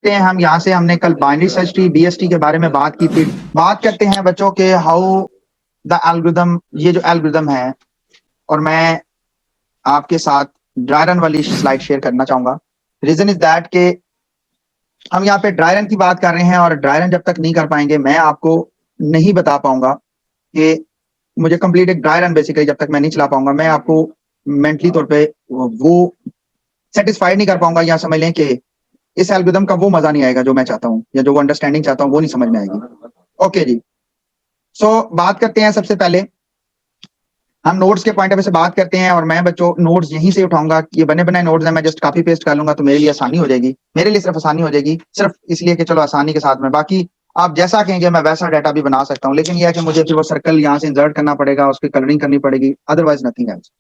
हैं हम यहाँ से, हमने कल बाइनरी सर्च ट्री बीएसटी के बारे में बात की थी। बात करते हैं बच्चों के हाउ द एल्गोरिथम, ये जो एल्गोरिथम है, और मैं आपके साथ ड्राई रन वाली स्लाइड शेयर करना चाहूंगा। रीजन इज दैट के हम यहाँ पे ड्राई रन की बात कर रहे हैं, और ड्राई रन जब तक नहीं कर पाएंगे मैं आपको नहीं बता पाऊंगा कि मुझे कंप्लीट एक ड्राई रन बेसिकली जब तक मैं नहीं चला पाऊंगा, मैं आपको मेंटली तौर पे वो सेटिस्फाइड नहीं कर पाऊंगा, या समझ लें कि इस एल्गोरिथम का वो मजा नहीं आएगा जो मैं चाहता हूँ, या जो वो अंडरस्टैंडिंग चाहता हूँ वो नहीं समझ में आएगी। ओके जी, सो बात करते हैं। सबसे पहले हम नोट्स के पॉइंट ऑफ व्यू से बात करते हैं, और मैं बच्चों नोट्स यहीं से उठाऊंगा। ये बने बनाए नोट्स हैं, मैं जस्ट कॉपी पेस्ट कर लूंगा तो मेरे लिए आसानी हो जाएगी। मेरे लिए सिर्फ आसानी हो जाएगी, सिर्फ इसलिए कि चलो आसानी के साथ में, बाकी आप जैसा कहेंगे मैं वैसा डाटा भी बना सकता हूँ, लेकिन यह है कि मुझे फिर वो सर्कल यहाँ से इंसर्ट करना पड़ेगा, उसकी कलरिंग करनी पड़ेगी, अदरवाइज नथिंग एल्स।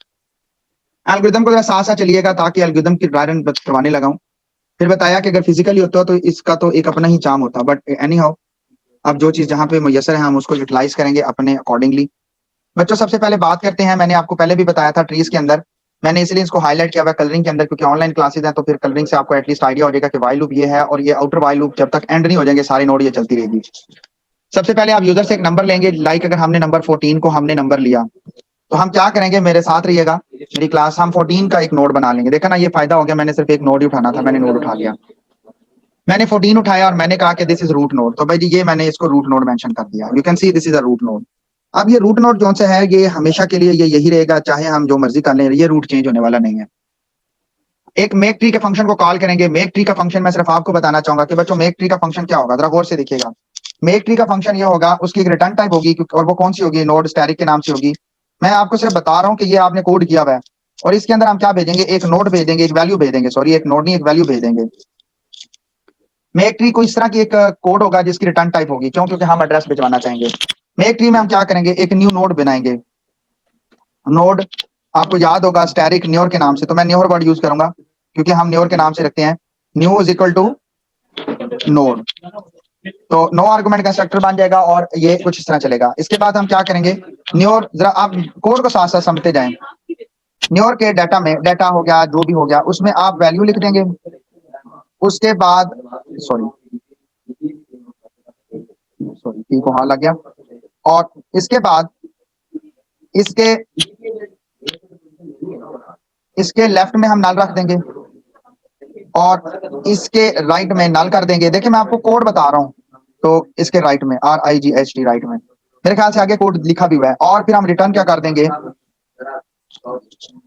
एल्गोरिथम को जरा साथ साथ चलिएगा ताकि एल्गोरिथम की ड्राई रन करवाने लगाऊं। फिर बताया कि अगर फिजिकली होता तो इसका तो एक अपना ही चार्म होता, बट एनी हाउ अब जो चीज जहाँ पे मुयसर है हम उसको यूटिलाइज करेंगे अपने अकॉर्डिंगली। बच्चों सबसे पहले बात करते हैं, मैंने आपको पहले भी बताया था ट्रीज के अंदर, मैंने इसलिए इसको हाईलाइट किया हुआ कलरिंग के अंदर क्योंकि ऑनलाइन क्लासेज हैं, तो फिर कलरिंग से आपको एटलीस्ट आइडिया हो जाएगा कि वाइल लूप ये है, और ये आउटर वाइल लूप जब तक एंड नहीं हो जाएंगे सारे नोड ये चलती रहेगी। सबसे पहले आप यूजर से एक नंबर लेंगे, लाइक अगर हमने नंबर 14 को हमने नंबर लिया, तो हम क्या करेंगे, मेरे साथ रहिएगा मेरी क्लास, हम 14 का एक नोड बना लेंगे। देखा ना, ये फायदा हो गया, मैंने सिर्फ एक नोड ही उठाना था, मैंने नोड उठा लिया। मैंने 14 उठाया और मैंने कहा कि दिस इज रूट नोड, तो भाई जी ये मैंने इसको रूट नोड मेंशन कर दिया। You can see this is a root node. अब ये रूट नोड जो से है ये हमेशा के लिए ये यही रहेगा, चाहे हम जो मर्जी कर लें, ये रूट चेंज होने वाला नहीं है। एक मेक ट्री के फंक्शन को कॉल करेंगे। मेक ट्री का फंक्शन मैं सिर्फ आपको बताना चाहूंगा कि बच्चों मेक ट्री का फंक्शन क्या होगा, जरा गौर से देखिएगा। मेक ट्री का फंक्शन ये होगा, उसकी एक रिटर्न टाइप होगी, और वो कौन सी होगी, नोड स्टैटिक के नाम से होगी। मैं आपको सिर्फ बता रहा हूँ कि ये आपने कोड किया हुआ है, और इसके अंदर हम क्या भेजेंगे, एक नोड भेज देंगे, एक वैल्यू भेज देंगे, सॉरी एक नोड नहीं एक वैल्यू भेज देंगे। मेक ट्री को इस तरह की एक कोड होगा जिसकी रिटर्न टाइप होगी, क्यों, क्योंकि हम एड्रेस भिजवाना चाहेंगे। मेक ट्री में हम क्या करेंगे, एक न्यू नोड बनाएंगे। नोड आपको याद होगा स्टैटिक न्योर के नाम से, तो मैं न्योर वर्ड यूज करूंगा क्योंकि हम न्योर के नाम से रखते हैं। New is equal to node, तो नो आर्गुमेंट कंस्ट्रक्टर बन जाएगा, और ये कुछ इस तरह चलेगा। इसके बाद हम क्या करेंगे, न्योर, जरा आप कोड को साथ साथ समझते जाएं। न्योर के डाटा में, डाटा हो गया जो भी हो गया, उसमें आप वैल्यू लिख देंगे। उसके बाद सॉरी सॉरी पी को हाँ लग गया, और इसके बाद इसके इसके लेफ्ट में हम नल रख देंगे, और इसके राइट में नल कर देंगे। देखिए मैं आपको कोड बता रहा हूँ, तो इसके राइट में RIGHT राइट में, मेरे ख्याल से आगे कोड लिखा भी हुआ है। और फिर हम रिटर्न क्या कर देंगे,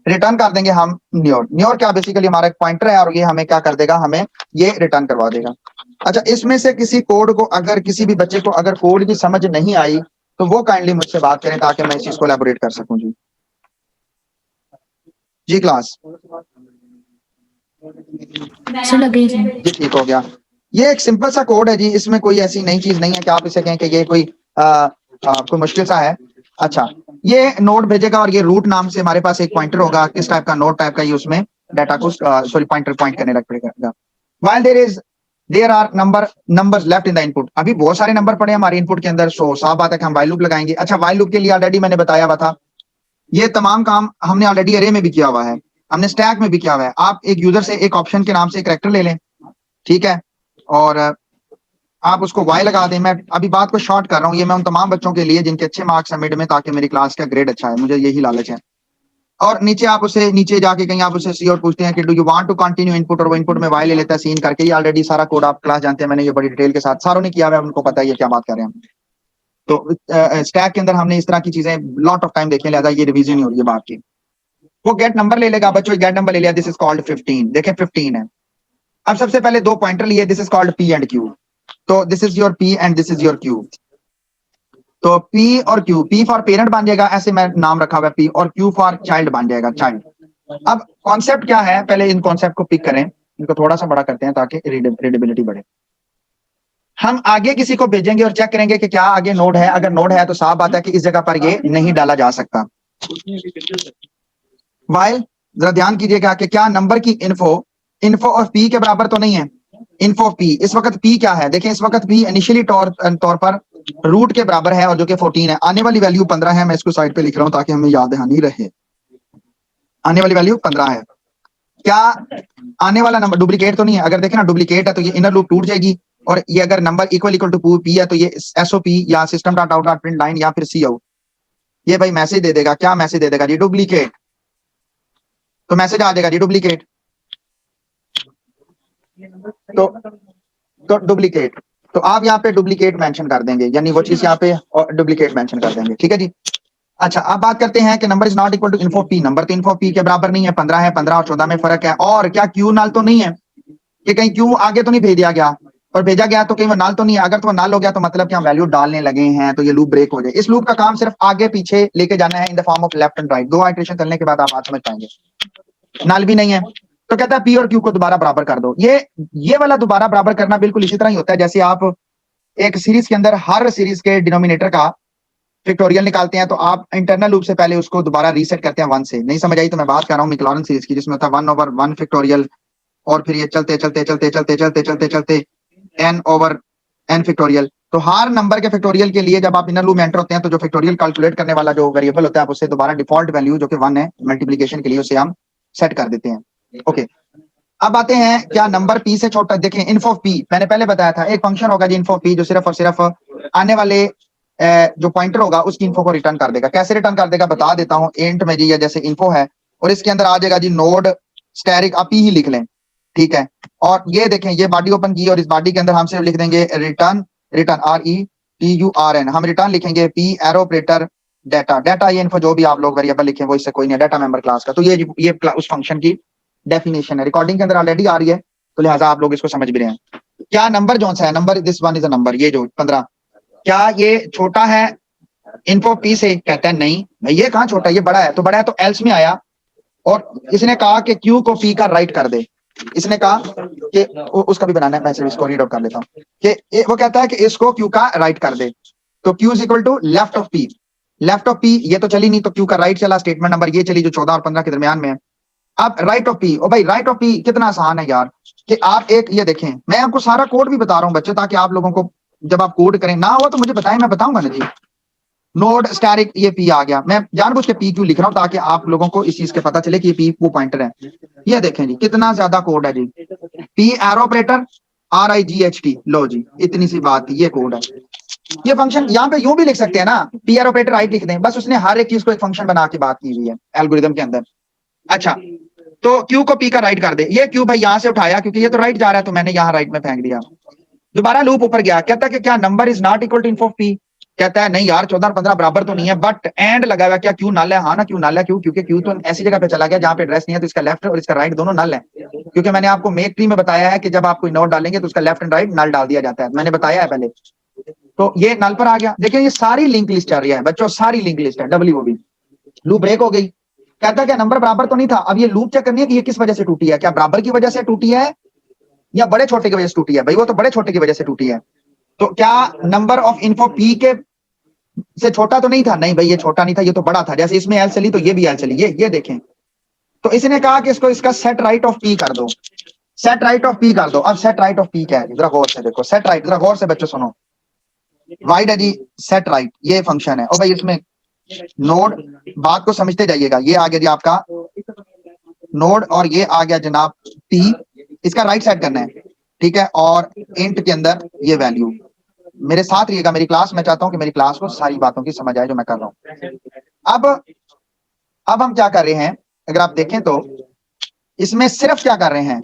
रिटर्न कर देंगे हम न्योर। न्योर क्या बेसिकली हमारा एक पॉइंटर है, और ये हमें क्या कर देगा, हमें ये रिटर्न करवा देगा। अच्छा, इसमें से किसी कोड को, अगर किसी भी बच्चे को अगर कोड की समझ नहीं आई तो वो काइंडली मुझसे बात करें ताकि मैं इस चीज को एलैबोरेट कर सकूं। जी जी क्लास लगे जी। जी ठीक हो गया। ये एक सिंपल सा कोड है जी, इसमें कोई ऐसी नई चीज नहीं है कि आप इसे कहें कि ये कोई कोई मुश्किल सा है। अच्छा, ये नोड भेजेगा, और ये रूट नाम से हमारे पास एक पॉइंटर होगा, किस टाइप का, नोड टाइप का, ये उसमें डाटा को सॉरी पॉइंटर पॉइंट करने लग पड़ेगा। While there are numbers left in the input, अभी बहुत सारे नंबर पड़े हमारे इनपुट के अंदर, सो साफ बात है कि हम व्हाइल लूप लगाएंगे। अच्छा, व्हाइल लूप के लिए ऑलरेडी मैंने बताया हुआ था, ये तमाम काम हमने ऑलरेडी अरे में भी किया हुआ है, हमने स्टैक में भी किया हुआ है। आप एक यूजर से एक ऑप्शन के नाम से एक कैरेक्टर ले लें, ठीक है, और आप उसको वाई लगा दें। मैं अभी बात को शॉर्ट कर रहा हूँ, ये मैं उन तमाम बच्चों के लिए जिनके अच्छे मार्क्स हैं मिड में, ताकि मेरी क्लास का ग्रेड अच्छा है, मुझे यही लालच है। और नीचे आप उसे, नीचे जाके कहीं आप उसे सी और पूछते हैं कि do you want to continue input, और वो इनपुट में वाई ले लेता है सीन करके। ये ऑलरेडी सारा कोड आप क्लास जानते हैं, मैंने ये बड़ी डिटेल के साथ सारों ने किया हुआ है, उनको पता है ये क्या बात कर रहे हैं हम। तो स्टैक के अंदर हमने इस तरह की चीजें लॉट ऑफ टाइम देखे, लिहाजा ये रिवीजन नहीं हो रही है बात की। वो गेट नंबर ले लेगा बच्चों, गेट नंबर ले लिया, दिस इज कॉल्ड 15, देखें 15 है। अब सबसे पहले दो पॉइंटर लिए, this is called P and Q, तो this is your P and this is your Q। तो P और Q, P फॉर पेरेंट बन जाएगा, ऐसे मैं नाम रखा हुआ है P, और Q फॉर चाइल्ड बन जाएगा, चाइल्ड। अब कॉन्सेप्ट क्या है, पहले इन कॉन्सेप्ट को पिक करें, इनको थोड़ा सा बड़ा करते हैं ताकि रीडेबिलिटी बढ़े। हम आगे किसी को भेजेंगे और चेक करेंगे कि क्या आगे नोड है, अगर नोड है तो साफ बात है कि इस जगह पर ये नहीं डाला जा सकता। वाइल जरा ध्यान कीजिएगा कि क्या नंबर की इन्फो ऑफ P के बराबर तो नहीं है। इन्फो ऑफ P, इस वक्त P क्या है, देखें इस वक्त P इनिशियली तौर पर रूट के बराबर है, और जो कि 14 है। आने वाली वैल्यू 15 है, मैं इसको साइड पे लिख रहा हूं ताकि हमें याद दहानी रहे। आने वाली वैल्यू 15 है। क्या आने वाला नंबर डुप्लीकेट तो नहीं है? अगर देखें ना डुप्लीकेट है तो ये इनर लूप टूट जाएगी, और ये अगर नंबर इक्वल टू पी है तो ये एसओपी या system dot out dot print line या फिर सी आउट, ये भाई मैसेज दे देगा। क्या मैसेज दे देगा जी? डुप्लीकेट। तो मैसेज आ जाएगा जी डुप्लीकेट। तो डुप्लीकेट, तो आप यहाँ पे डुप्लीकेट मेंशन कर देंगे, यानी वो चीज यहाँ पे डुप्लीकेट मेंशन कर देंगे। ठीक है जी। अच्छा, अब बात करते हैं कि number is not equal to info P. Number तो इन्फो पी के बराबर नहीं है, 15 है, 15 और 14 में फर्क है। और क्या क्यू नल तो नहीं है? कि कहीं क्यू आगे तो नहीं भेज दिया गया, और भेजा गया तो कहीं वो नल तो नहीं है? अगर तो वो नल हो गया तो मतलब कि हम वैल्यू डालने लगे हैं तो ये लूप ब्रेक हो जाए। इस लूप का काम सिर्फ आगे पीछे लेके जाना है in the form of left and right. 2 iteration करने के बाद आप बात समझ पाएंगे। नल भी नहीं है तो कहता है पी और क्यू को दोबारा बराबर कर दो। ये वाला दोबारा बराबर करना बिल्कुल इसी तरह ही होता है जैसे आप एक सीरीज के अंदर हर सीरीज के डिनोमिनेटर का फैक्टोरियल निकालते हैं, तो आप इंटरनल लूप से पहले उसको दोबारा रीसेट करते हैं 1 से। नहीं समझ आई तो मैं बात कर रहा हूँ मैक्लॉरेन सीरीज की, जिसमें होता है 1/1 फैक्टोरियल, और फिर ये चलते चलते चलते चलते चलते चलते चलते n/n फैक्टोरियल। तो हर नंबर के फैक्टोरियल के लिए जब आप इनर लूप में एंटर होते हैं तो जो फैक्टोरियल कैलकुलेट करने वाला जो वेरिएबल होता है, आप उससे दोबारा डिफॉल्ट वैल्यू जो कि 1 है मल्टीप्लिकेशन के लिए, उसे हम सेट कर देते हैं। ओके, अब आते हैं क्या नंबर पी से छोटा। देखें इन्फो पी मैंने पहले बताया था, एक फंक्शन होगा जी इन्फो पी, जो सिर्फ और सिर्फ आने वाले जो पॉइंटर होगा उसकी इन्फो को रिटर्न कर देगा। कैसे रिटर्न कर देगा बता देता हूँ। इंट में जी, या जैसे इन्फो है और इसके अंदर आ जाएगा जी नोड स्टैरिक, आप पी ही लिख लें। ठीक है, और ये देखें ये बॉडी ओपन की और इस बॉडी के अंदर हम सिर्फ लिख देंगे रिटर्न, रिटर्न RETURN, हम रिटर्न लिखेंगे P arrow operator data. Data ये इन्फो जो भी आप लोग वेरिएबल लिखें वो इससे कोई नहीं, डाटा मेंबर क्लास का। तो ये उस फंक्शन की डेफिनेशन है, रिकॉर्डिंग के अंदर ऑलरेडी आ रही है, तो लिहाजा आप लोग इसको समझ भी रहे हैं। क्या नंबर जो सा है, number this one is a number, ये जो 15, क्या ये छोटा है इन्फो पी से? कहता है नहीं भाई, ये कहाँ छोटा है, ये बड़ा है। तो बड़ा है तो एल्स में आया, और इसने कहा कि क्यू को पी का राइट कर दे। इसने कहा कि उसका भी बनाना है, मैं सिर्फ इसको रीड आउट कर लेता हूँ कि वो कहता है कि इसको क्यू का राइट कर दे। तो Q is equal to left of P. Left of P ये तो चली नहीं, तो क्यू का राइट चला। स्टेटमेंट नंबर ये चली जो 14 और 15 के दरमियान में है। अब राइट ऑफ पी, ओ भाई राइट ऑफ पी कितना आसान है यार, कि आप एक ये देखें, मैं आपको सारा कोड भी बता रहा हूँ बच्चों, ताकि आप लोगों को जब आप कोड करें ना हो तो मुझे बताएं, मैं बताऊंगा ना जी। नोड स्टैरिक, ये पी आ गया, मैं जानबूझ के पी क्यों लिख रहा हूँ ताकि आप लोगों को इस चीज के पता चले कि ये पी वो पॉइंटर है। ये देखें जी कितना ज्यादा कोड है जी। पी एरो ऑपरेटर RIGHT, लो जी इतनी सी बात थी, ये कोड है। ये फंक्शन यहाँ पे यूं भी लिख सकते हैं ना, पी एरो ऑपरेटर राइट लिख दें, बस उसने हर एक चीज को एक फंक्शन बना के बात की हुई है एल्गोरिदम के अंदर। अच्छा, तो क्यू को पी का राइट कर दे। ये क्यू भाई यहां से उठाया क्योंकि ये तो राइट जा रहा है, तो मैंने यहाँ राइट में फेंक दिया। दोबारा लूप ऊपर गया, कहता है कि क्या number is not equal to info P? कहता है नहीं यार 14 और 15 बराबर तो नहीं है, बट एंड लगा हुआ, क्या क्यू नल है? हाँ ना, क्यू नल है। क्यों? क्योंकि क्यू तो ऐसी जगह पे चला गया जहां पे एड्रेस नहीं है, तो इसका लेफ्ट और इसका राइट दोनों नल है। क्योंकि मैंने आपको मेक ट्री में बताया है कि जब आप कोई नोड डालेंगे तो उसका लेफ्ट एंड राइट नल डाल दिया जाता है, मैंने बताया है पहले। तो ये नल पर आ गया। देखिए ये सारी लिंक लिस्ट चल रही है बच्चों, सारी लिंक लिस्ट है WOB। लूप ब्रेक हो गई। कहता है कि नंबर बराबर तो नहीं था। अब ये लूप चेक करनी है कि ये किस वजह से टूटी है, क्या बराबर की वजह से टूटी है या बड़े छोटे की वजह से टूटी है? भाई वो तो बड़े छोटे की वजह से टूटी है। तो क्या नंबर ऑफ इन्फो पी के से छोटा तो नहीं था? नहीं भाई ये छोटा नहीं था, ये तो बड़ा था। जैसे इसमें एल चली तो ये भी एल चली, ये देखें। तो इसने कहा कि इसको इसका सेट राइट ऑफ पी कर दो, सेट राइट ऑफ पी कर दो। अब सेट राइट ऑफ पी क्या है, जरा गौर से देखो। सेट राइट, जरा गौर से बच्चों सुनो। वाइड है जी सेट राइट, ये फंक्शन है। और भाई इसमें नोड, बात को समझते जाइएगा। ये आ गया जी आपका नोड, और ये आ गया जनाब पी, इसका राइट सेट करना है। ठीक है, और इंट के अंदर ये वैल्यू। मेरे साथ रहिएगा मेरी क्लास, मैं चाहता हूं कि मेरी क्लास को सारी बातों की समझ आए जो मैं कर रहा हूं। अब हम क्या कर रहे हैं, अगर आप देखें तो इसमें सिर्फ क्या कर रहे हैं,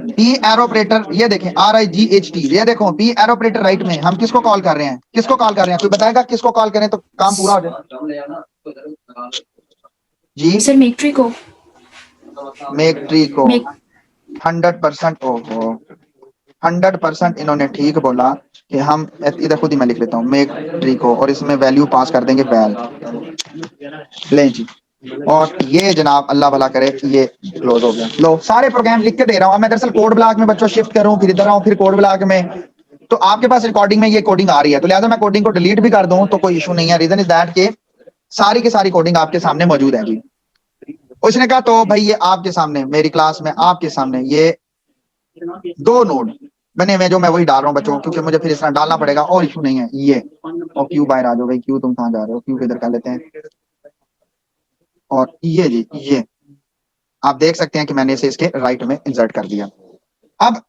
पी एरो ऑपरेटर, ये देखें RIGHT, ये देखो पी एरो ऑपरेटर राइट में हम किसको कॉल कर रहे हैं, किसको कॉल कर रहे हैं? कोई बताएगा किसको कॉल करें तो काम पूरा हो जाए जी? सर मेक को मेक ट्री को मेक 100%। ओहो 100% इन्होंने ठीक बोला कि हम इधर खुद ही मैं लिख लेता हूँ मेक ट्री को, और इसमें वैल्यू पास कर देंगे वैल। ले जी, और ये जनाब अल्लाह भला करे ये क्लोज हो गया। लो सारे प्रोग्राम लिख के दे रहा हूँ मैं, दरअसल कोड ब्लॉक में बच्चों शिफ्ट करूँ, फिर इधर आऊँ, फिर कोड ब्लॉक में, तो आपके पास रिकॉर्डिंग में ये कोडिंग आ रही है, तो लिहाजा मैं कोडिंग को डिलीट भी कर दूं तो कोई इशू नहीं है। रीजन इज दैट के सारी की सारी कोडिंग आपके सामने मौजूद है जी। उसने कहा तो भाई ये आपके सामने मेरी क्लास में आपके सामने ये 2 नोड बने हुए जो मैं वही डाल रहा हूँ बच्चों, क्योंकि मुझे फिर इस तरह डालना पड़ेगा और इशू नहीं है। ये और क्यू बाहर आ जाओ भाई, क्यू तुम कहाँ जा रहे हो, क्यू इधर कर लेते हैं। और ये जी ये आप देख सकते हैं कि मैंने इसे इसके राइट में इंसर्ट कर दिया। अब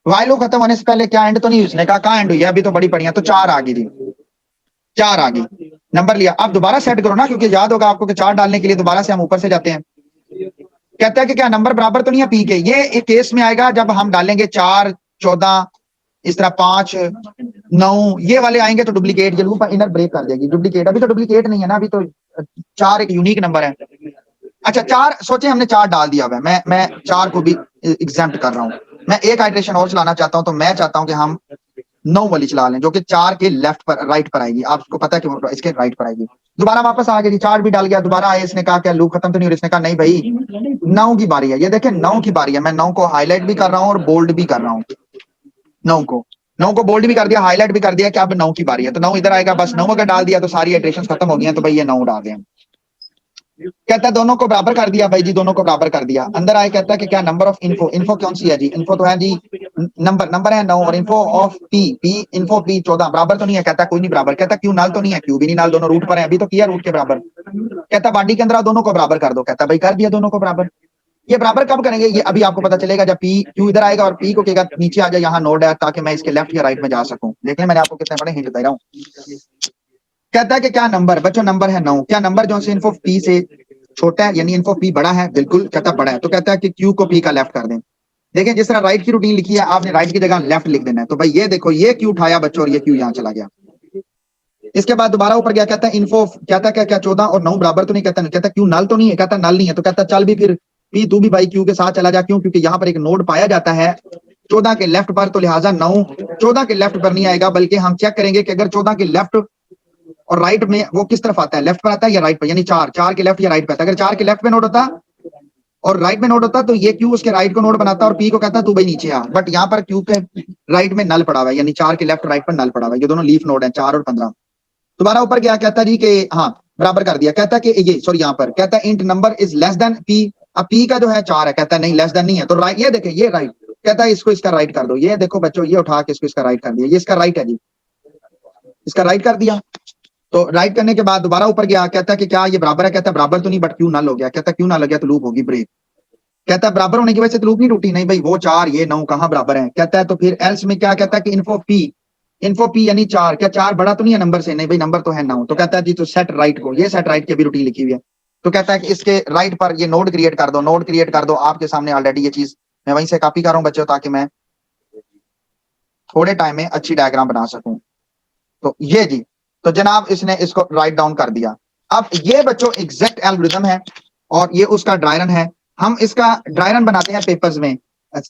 वाइल लूप खत्म होने से पहले क्या एंड तो नहीं उसने कहा, कहाँ एंड हुई है, अभी तो बड़ी पड़ी है, तो 4 आ गई थी, 4 आ गई, नंबर लिया। अब दोबारा सेट करो ना, क्योंकि याद होगा आपको कि 4 डालने के लिए दोबारा से हम ऊपर से जाते हैं। कहता है कि क्या नंबर बराबर तो नहीं है पी के, ये एक केस में आएगा जब हम डालेंगे 4, 14, इस तरह 5, 9 ये वाले आएंगे तो डुप्लीकेट, ये लूप इनर ब्रेक कर देगी, डुप्लीकेट। अभी तो डुप्लीकेट नहीं है ना, अभी तो 4 एक यूनिक नंबर है। अच्छा 4 सोचे हमने 4 डाल दिया हुआ है, मैं 4 को भी एग्जाम्प्ट कर रहा हूं। मैं एक आइटरेशन और चलाना चाहता हूं, तो मैं चाहता हूं कि हम 9 वाली चला लें, जो कि 4 के लेफ्ट पर राइट पर आएगी। आपको पता है कि वो इसके राइट पर आएगी। दोबारा वापस आ गई, 4 भी डाल गया, दोबारा आए, इसने कहा क्या लूप खत्म तो नहीं, और इसने कहा नहीं भाई 9 की बारी है। ये देखें 9 की बारी है, मैं 9 को हाईलाइट भी कर रहा हूं और बोल्ड भी कर रहा हूं। 9 को बोल्ड भी कर दिया, हाईलाइट भी कर दिया कि अब 9 की बारी है, तो 9 इधर आएगा। बस 9 अगर डाल दिया तो सारी इटरेशंस खत्म हो गई हैं, तो भाई ये 9 डाल दें। कहता है दोनों को बराबर कर दिया भाई जी, दोनों को बराबर कर दिया। अंदर आए, कहता है कि क्या नंबर ऑफ इन्फो, इन्फो कौन सी है जी, इन्फो तो है जी नंबर है 9, और info of P info P 14 बराबर तो नहीं है। कहता कोई नहीं बराबर। कहता क्यू नाल तो नहीं है, क्यू भी नहीं नाल, दोनों रूट पर है, अभी तो किया रूट के बराबर। कहता बॉडी के अंदर दोनों को बराबर कर दो। कहता भाई कर दिया दोनों को बराबर। ये बराबर कब करेंगे, ये अभी आपको पता चलेगा जब पी क्यू इधर आएगा और पी को कहेगा नीचे आ जाए, यहाँ नोड है, ताकि मैं इसके लेफ्ट या राइट में जा सकूं। देख लें मैंने आपको कितने बड़े हिंट दे रहा हूं। कहता है कि क्या नंबर, बच्चों नंबर है 9, क्या नंबर जो इन्फो पी से छोटा है, यानी इन्फो पी बड़ा है, बिल्कुल कहता बड़ा है, तो कहता है कि क्यू को पी का लेफ्ट कर दें। देखें जिस तरह राइट की रूटीन लिखी है, आपने राइट की जगह लेफ्ट लिख देना है। तो भाई ये देखो, ये क्यू उठाया बच्चों और ये क्यू यहाँ चला गया। इसके बाद दोबारा ऊपर गया, कहता है इन्फो, कहता क्या क्या 14 और 9 बराबर तो नहीं, कहता नहीं, कहता क्यू नल तो नहीं है, कहता नल नहीं है, तो कहता चल भी फिर पी तू भी भाई क्यू के साथ चला जा। क्यों, क्योंकि यहाँ पर एक नोड पाया जाता है 14 के लेफ्ट पर, तो लिहाजा 9 14 के लेफ्ट पर नहीं आएगा, बल्कि हम चेक करेंगे कि अगर 14 के लेफ्ट और राइट में वो किस तरफ आता है, लेफ्ट पर आता है या राइट पर, यानी 4 के लेफ्ट या राइट पर आता है। अगर 4 के लेफ्ट में नोड होता और राइट में नोड होता तो ये क्यू उसके राइट को नोड बनाता और पी को कहता तू भाई नीचे आ। बट यहाँ पर क्यू के राइट में नल पड़ा हुआ है, यानी 4 के लेफ्ट राइट पर नल पड़ा हुआ है, ये दोनों लीफ नोड है 4 और 15। दोबारा ऊपर गया, कहता जी कि हाँ बराबर कर दिया। कहता कि ये सॉरी यहाँ पर कहता है int number is less than P. अब पी का जो है 4 है, कहता है नहीं लेस देन नहीं है, तो राइट, ये देखे ये राइट, कहता है इसको इसका राइट कर दो। ये देखो बच्चों, ये उठा के इसको इसका राइट कर दिया, ये इसका राइट है जी, इसका राइट कर दिया। तो राइट करने के बाद दोबारा ऊपर गया, कहता है कि क्या ये बराबर है, कहता है बराबर तो नहीं, बट क्यू नल हो गया। कहता क्यू नल हो गया तो लूप होगी ब्रेक। कहता है बराबर होने की वजह से तो लूप नहीं टूटी, नहीं भाई वो 4 ये 9 कहाँ बराबर है। कहता है तो फिर एल्स में क्या, कहता है कि इन्फो पी यानी 4, क्या 4 बड़ा तो नहीं है नंबर से, नहीं भाई नंबर तो है 9। तो कहता है जी तो सेट राइट को, ये सेट राइट की भी रूटीन लिखी हुई है, तो कहता है कि इसके राइट पर ये नोड क्रिएट कर दो, नोड क्रिएट कर दो। आपके सामने ऑलरेडी ये चीज मैं वहीं से कॉपी कर रहा हूं बच्चों, ताकि मैं थोड़े टाइम में अच्छी डायग्राम बना सकूं। तो ये जी, तो जनाब इसने इसको राइट डाउन कर दिया। अब ये बच्चों एग्जैक्ट एल्गोरिथम है और ये उसका ड्राई रन है। हम इसका ड्राई रन बनाते हैं पेपर्स में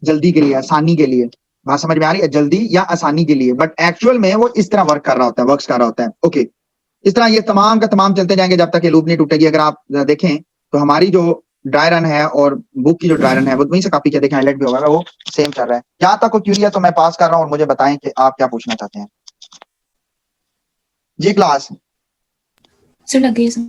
जल्दी के लिए, आसानी के लिए। बात समझ में आ रही है, जल्दी या आसानी के लिए, बट एक्चुअल में वो इस तरह वर्क कर रहा होता है, वर्क्स कर रहा होता है। ओके, इस तरह ये तमाम का तमाम चलते जाएंगे जब तक ये लूप नहीं टूटेगी। अगर आप देखें तो हमारी जो ड्राई रन है और बुक की जो ड्राई रन है वो वहीं से कॉपी किया, देखें हाईलाइट भी होगा, वो सेम कर रहा है। जहां तक कोई क्यूरी है तो मैं पास कर रहा हूँ और मुझे बताएं कि आप क्या पूछना चाहते हैं जी। क्लास सर लगे सर।